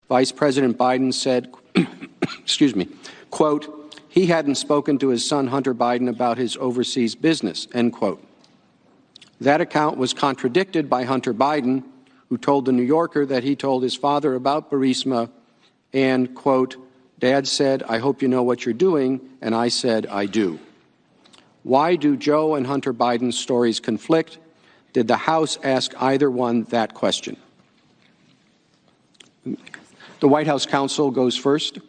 Vice President Biden said, excuse me, quote, he hadn't spoken to his son Hunter Biden about his overseas business, end quote. That account was contradicted by Hunter Biden, who told the New Yorker that he told his father about Burisma and, quote, Dad said, I hope you know what you're doing, and I said, I do. Why do Joe and Hunter Biden's stories conflict? Did the House ask either one that question? The White House counsel goes first.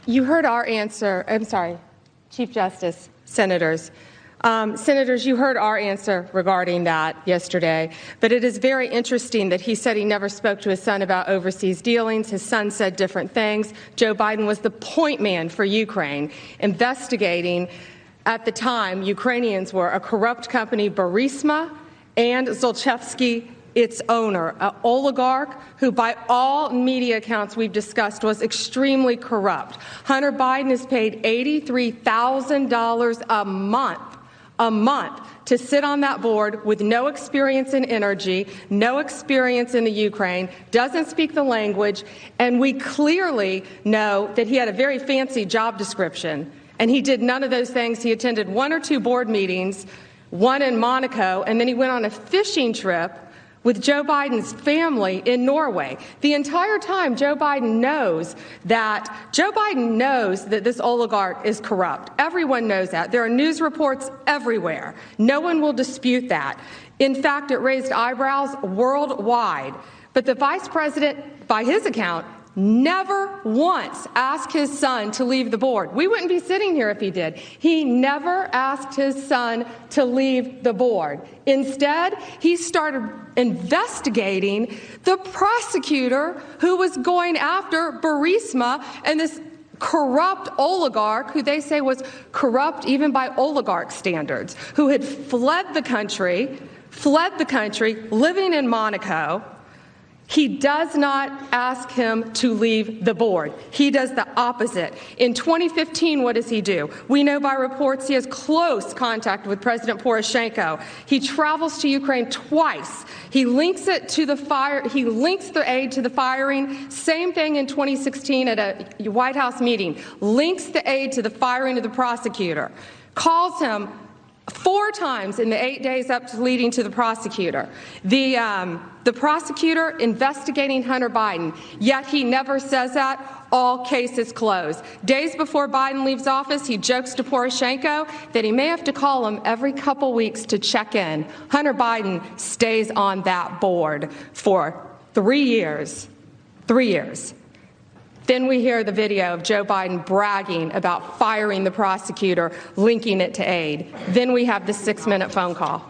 You heard our answer. I'm sorry, Chief Justice, Senators. Senators, you heard our answer regarding that yesterday, but it is very interesting that he said he never spoke to his son about overseas dealings. His son said different things. Joe Biden was the point man for Ukraine, investigating, at the time, Ukrainians were a corrupt company, Burisma, and Zlochevsky, its owner, an oligarch who, by all media accounts we've discussed, was extremely corrupt. Hunter Biden is paid $83,000 a month to sit on that board with no experience in energy, no experience in the Ukraine, doesn't speak the language, and we clearly know that he had a very fancy job description, and he did none of those things. He attended 1 or 2 board meetings, one in Monaco, and then he went on a fishing trip with Joe Biden's family in Norway. The entire time, Joe Biden knows that this oligarch is corrupt. Everyone knows that. There are news reports everywhere. No one will dispute that. In fact, it raised eyebrows worldwide. But the vice president, by his account, never once asked his son to leave the board. We wouldn't be sitting here if he did. He never asked his son to leave the board. Instead, he started investigating the prosecutor who was going after Burisma and this corrupt oligarch, who they say was corrupt even by oligarch standards, who had fled the country, living in Monaco. He does not ask him to leave the board. He does the opposite. In 2015, what does he do? We know by reports he has close contact with President Poroshenko. He travels to Ukraine twice. He links it to the fire. He links the aid to the firing. Same thing in 2016 at a White House meeting. Links the aid to the firing of the prosecutor. Calls him 4 times in the 8 days up to leading to the prosecutor. The prosecutor investigating Hunter Biden, yet he never says that. All cases closed. Days before Biden leaves office, he jokes to Poroshenko that he may have to call him every couple weeks to check in. Hunter Biden stays on that board for 3 years. 3 years. Then we hear the video of Joe Biden bragging about firing the prosecutor, linking it to aid. Then we have the 6-minute phone call.